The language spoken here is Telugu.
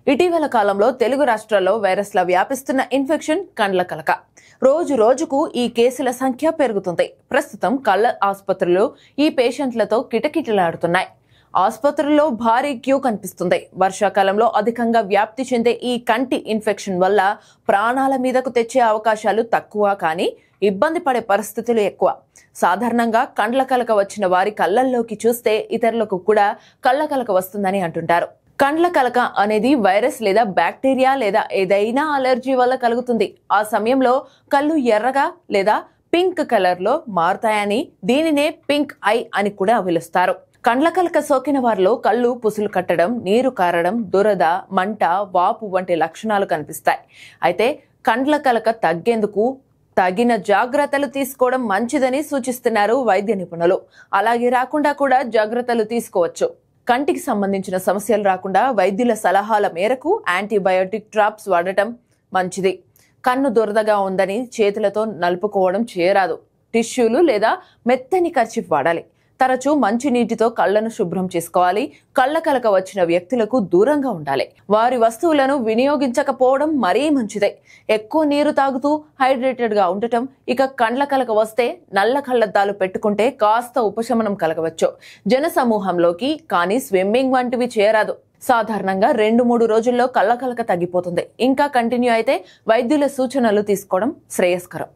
ఇటీవల కాలంలో తెలుగు రాష్ట్రాల్లో వైరస్ల వ్యాపిస్తున్న ఇన్ఫెక్షన్ కండ్ల కలక. రోజు రోజుకు ఈ కేసుల సంఖ్య పెరుగుతుంది. ప్రస్తుతం కళ్ల ఆసుపత్రులు ఈ పేషెంట్లతో కిటకిటలాడుతున్నాయి. ఆసుపత్రుల్లో భారీ క్యూ కనిపిస్తుంది. వర్షాకాలంలో అధికంగా వ్యాప్తి చెందే ఈ కంటి ఇన్ఫెక్షన్ వల్ల ప్రాణాల మీదకు తెచ్చే అవకాశాలు తక్కువ, కానీ ఇబ్బంది పడే పరిస్థితులు ఎక్కువ. సాధారణంగా కండ్ల కలక వచ్చిన వారి కళ్లల్లోకి చూస్తే ఇతరులకు కూడా కళ్ల కలక వస్తుందని అంటుంటారు. కండ్ల కలక అనేది వైరస్ లేదా బ్యాక్టీరియా లేదా ఏదైనా అలర్జీ వల్ల కలుగుతుంది. ఆ సమయంలో కళ్ళు ఎర్రగా లేదా పింక్ కలర్ లో మారుతాయని, దీనినే పింక్ ఐ అని కూడా పిలుస్తారు. కండ్ల కలక సోకిన వారిలో కళ్ళు పుసులు కట్టడం, నీరు కారడం, దురద, మంట, వాపు వంటి లక్షణాలు కనిపిస్తాయి. అయితే కండ్ల కలక తగ్గేందుకు తగిన జాగ్రత్తలు తీసుకోవడం మంచిదని సూచిస్తున్నారు వైద్య నిపుణులు. అలాగే రాకుండా కూడా జాగ్రత్తలు తీసుకోవచ్చు. కంటికి సంబంధించిన సమస్యలు రాకుండా వైద్యుల సలహాల మేరకు యాంటీబయోటిక్ డ్రాప్స్ వాడటం మంచిది. కన్ను దురదగా ఉందని చేతులతో నలుపుకోవడం చేయరాదు. టిష్యూలు లేదా మెత్తని కర్చీఫ్ వాడాలి. తరచూ మంచి నీటితో కళ్లను శుభ్రం చేసుకోవాలి. కళ్ల కలక వచ్చిన వ్యక్తులకు దూరంగా ఉండాలి. వారి వస్తువులను వినియోగించకపోవడం మరీ మంచిదే. ఎక్కువ నీరు తాగుతూ హైడ్రేటెడ్ గా ఉండటం. ఇక కండ్ల కలక వస్తే నల్ల కళ్లద్దాలు పెట్టుకుంటే కాస్త ఉపశమనం కలగవచ్చు. జన సమూహంలోకి కానీ స్విమ్మింగ్ వంటివి చేయరాదు. సాధారణంగా 2-3 రోజుల్లో కళ్ల కలక తగ్గిపోతుంది. ఇంకా కంటిన్యూ అయితే వైద్యుల సూచనలు తీసుకోవడం శ్రేయస్కరం.